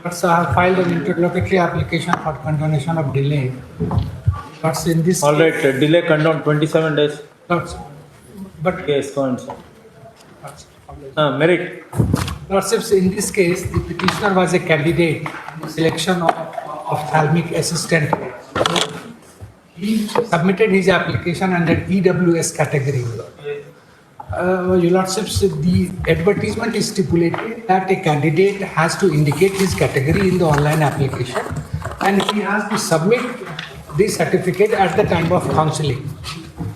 But I have filed an interlocutory application for condonation of delay. But in this All right, delay condoned 27 days. But Yes, go on, sir. Merit. Lordships, in this case, the petitioner was a candidate in the selection of ophthalmic assistant. He submitted his application under EWS category. Your Lordships, the advertisement is stipulated that a candidate has to indicate his category in the online application and he has to submit this certificate at the time of counselling.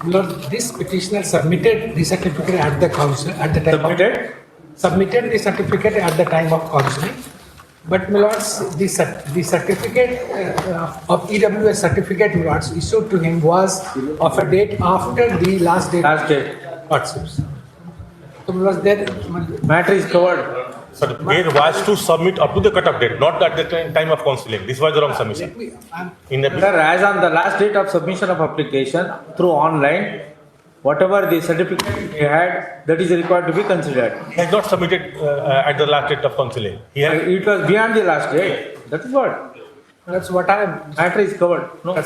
Lord, this petitioner submitted the certificate at the council at the time submitted the certificate at the time of counselling. But my lords, the certificate of EWS certificate, my lords, issued to him was of a date after the last date. Last date. Lordships. So my lords, there Matter is covered. So the mayor was to submit up to the cut-off date, not at the time of counselling. This was the wrong submission. In the Sir, as on the last date of submission of application through online, whatever the certificate he had, that is required to be considered. he has not submitted at the last date of counselling. He has, It was beyond the last date. That is what. that's what I am. Matter is covered. No.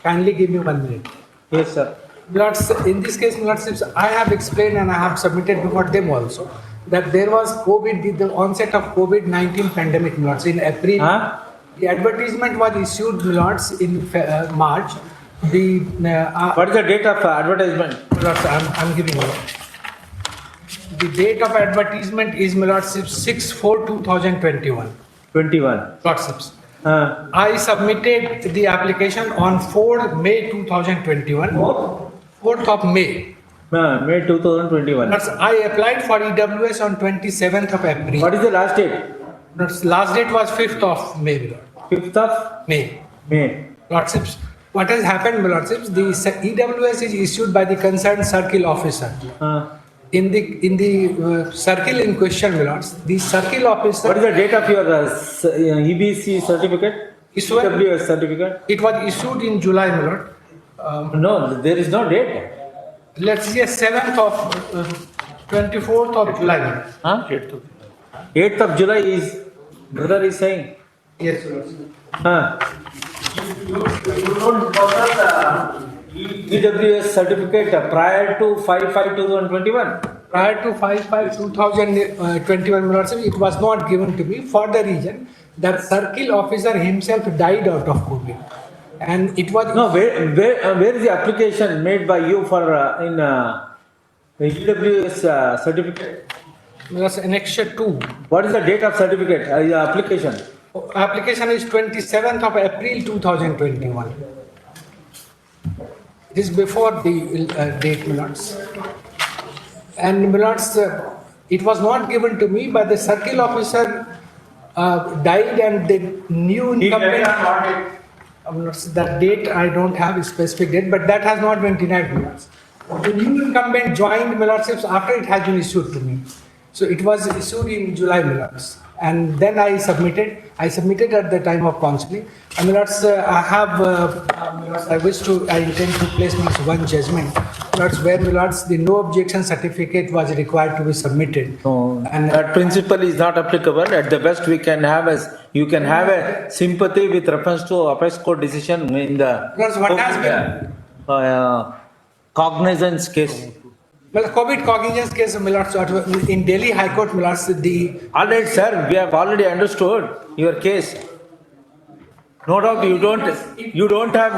Kindly give me 1 minute. Yes, sir. Lords, in this case, Lordships, I have explained and I have submitted before them also that there was COVID, the onset of COVID-19 pandemic, Lords, in April. The advertisement was issued, Lords, in March. What is the date of advertisement? Lords, I'm giving you. The date of advertisement is, Lordships, 6/4/2021. 21. Lordships. I submitted the application on 4 May 2021. 4th of May. May 2021. Lords, I applied for EWS on 27th of April. What is the last date? Lords, last date was 5th of May. Lord. 5th of May. May. Lordships, what has happened, Lordships? The EWS is issued by the concerned circle officer. In the circle in question, Lords, the circle officer. What is the date of your EBC certificate? EWS certificate? It was issued in July, my lord. No, there is no date. Let's say 7th of 24th of July. 8th of July is, brother is saying. Yes, Lord. You don't possess EWS certificate prior to 5/5/2021. Prior to 5/5/2021, it was not given to me for the reason that circle officer himself died out of COVID. And it was... No, where is the application made by you for in EWS certificate? That's annexure 2. What is the date of certificate, application? Application is 27th of April 2021. It is before the date, Millards. And Millards, it was not given to me, but the circle officer died and the new incumbent... That date I don't have a specific date, but that has not been denied, Millards. The new incumbent joined Millardships after it has been issued to me. So it was issued in July, Millards. And then I submitted at the time of counseling. And Millards, I intend to place one judgment. Millards, where Millards, the no objection certificate was required to be submitted. No, and that principle is not applicable. At the best, you can have a sympathy with reference to apex court decision in the Because what has been cognizance case. Well, COVID cognizance case, Millards, in Delhi High Court, Millards, All right, sir, we have already understood your case. No doubt you don't have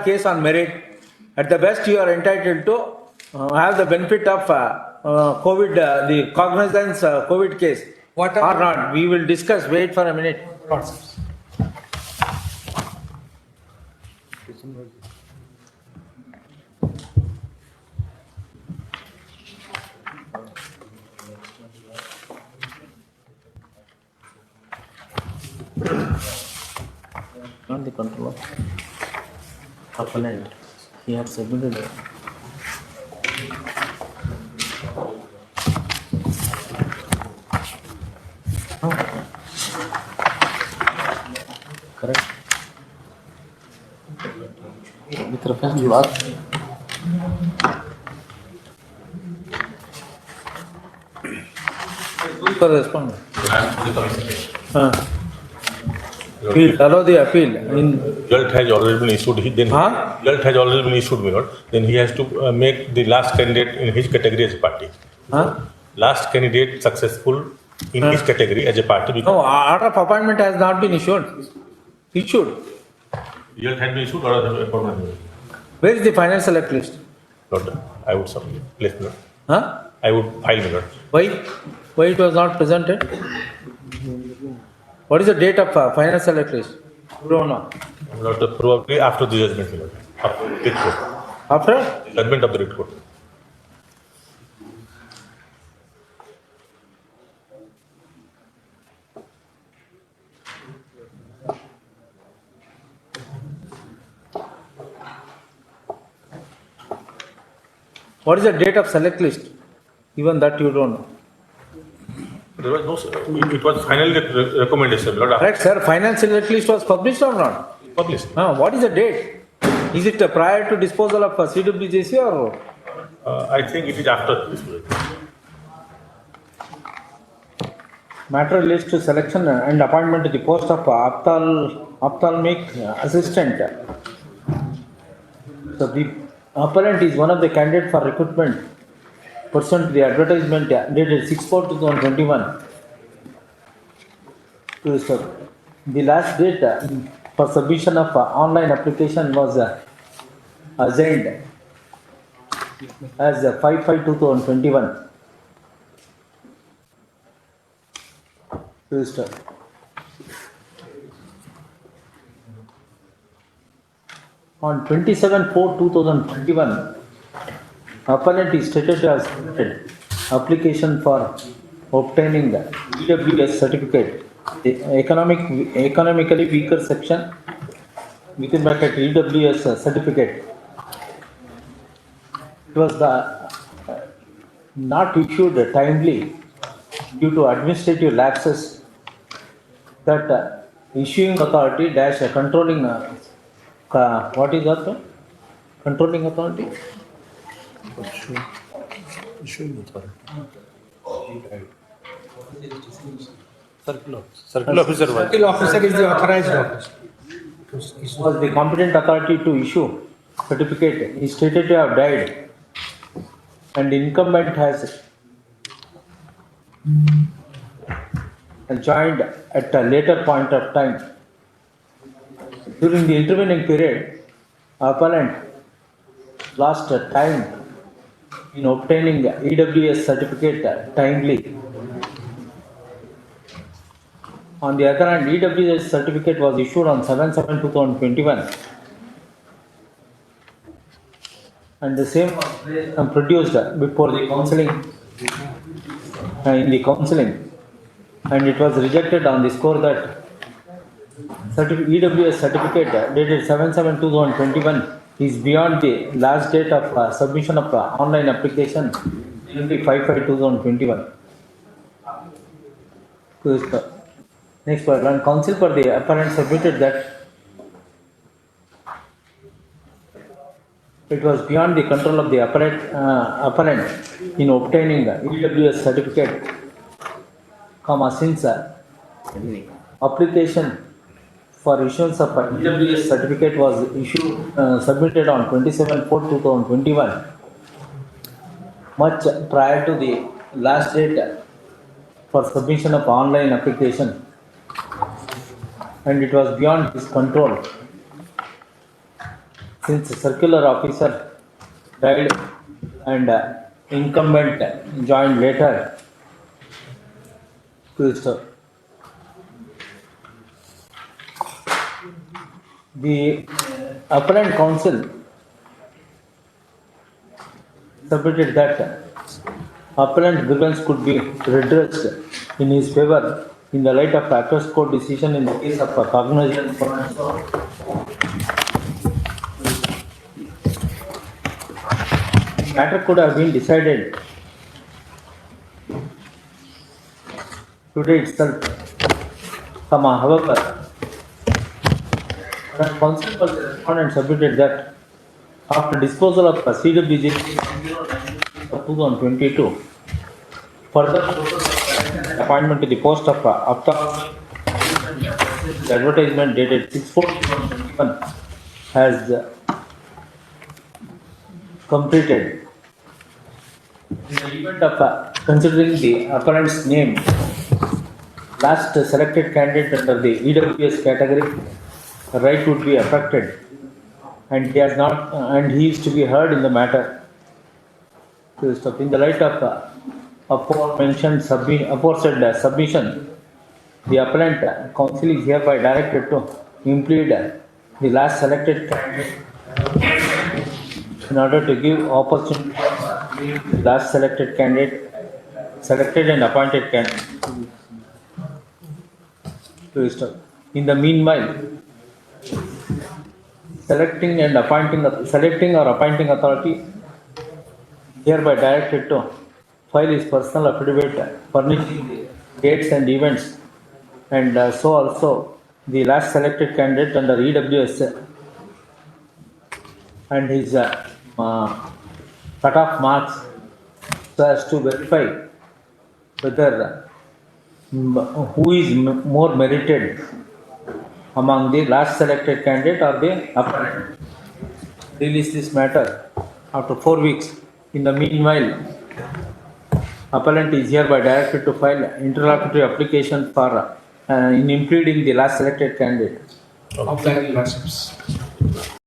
case on merit. At the best, you are entitled to have the benefit of COVID, the cognizance COVID case. What or not? We will discuss. Wait for a minute. Not the controller. Opponent. He has submitted it. Correct. With reference to what? For respond. We will allow the appeal. Result has already been issued. Result has already been issued, my lord. Then he has to make the last candidate in his category as a party. Last candidate successful in his category as a party. No, order of appointment has not been issued. Issued. Result has been issued or appointment. Where is the final select list? Lord, I would submit. Place, my lord. Huh? I would file, my lord. Why? Why it was not presented? What is the date of final select list? You don't know. My lord, probably after the judgment, my lord. After the writ court. After? Judgment of the writ court. What is the date of select list? Even that you don't know. There was no, it was final recommendation, my lord. Correct, sir. Final select list was published or not? Published. What is the date? Is it prior to disposal of CWJC or? I think it is after this. Matter relates to selection and appointment to the post of ophthalmic assistant. So the appellant is one of the candidates for recruitment pursuant to the advertisement dated 6/4/2021. The last date for submission of online application was assigned as 5/5/2021. On 27/4/2021, appellant is stated to have submitted application for obtaining the EWS certificate, the economically weaker section, within bracket EWS certificate. It was not issued timely due to administrative lapses that issuing authority dash controlling what is that? Controlling authority? Circle officer was. Circle officer is the authorized officer. Was the competent authority to issue certificate is stated to have died and incumbent has joined at a later point of time. During the intervening period, appellant lost time in obtaining the EWS certificate timely. On the other hand, EWS certificate was issued on 7/7/2021 and the same was produced before the counselling in the counselling, and it was rejected on the score that EWS certificate dated 7/7/2021 is beyond the last date of submission of online application, namely 5/5/2021. Next part, and counsel for the appellant submitted that it was beyond the control of the appellant in obtaining the EWS certificate, since application for issuance of EWS certificate was submitted on 27/4/2021, much prior to the last date for submission of online application, and it was beyond his control since the circular officer died and incumbent joined later. The appellant counsel submitted that appellant grievance could be redressed in his favor in the light of Appeals Court decision in the case of cognizance. Matter could have been decided today itself. However, the counsel for the respondent submitted that after disposal of CWJ of 2022, further appointment to the post of ophthalmic The advertisement dated 6/4/2021 has completed. In the event of considering the appellant's name, last selected candidate under the EWS category, the right would be affected, and he has not, and he is to be heard in the matter. In the light of aforementioned aforesaid submission, the appellant counsel is hereby directed to implead the last selected candidate in order to give opportunity to the last selected candidate, selected and appointed candidate. In the meanwhile, selecting or appointing authority hereby directed to file his personal affidavit furnishing the dates and events, and so also the last selected candidate under EWS and his cutoff marks, so as to verify whether who is more merited among the last selected candidate or the appellant. Release this matter after 4 weeks. In the meanwhile, appellant is hereby directed to file interlocutory application for in impleading the last selected candidate. Of the lordships.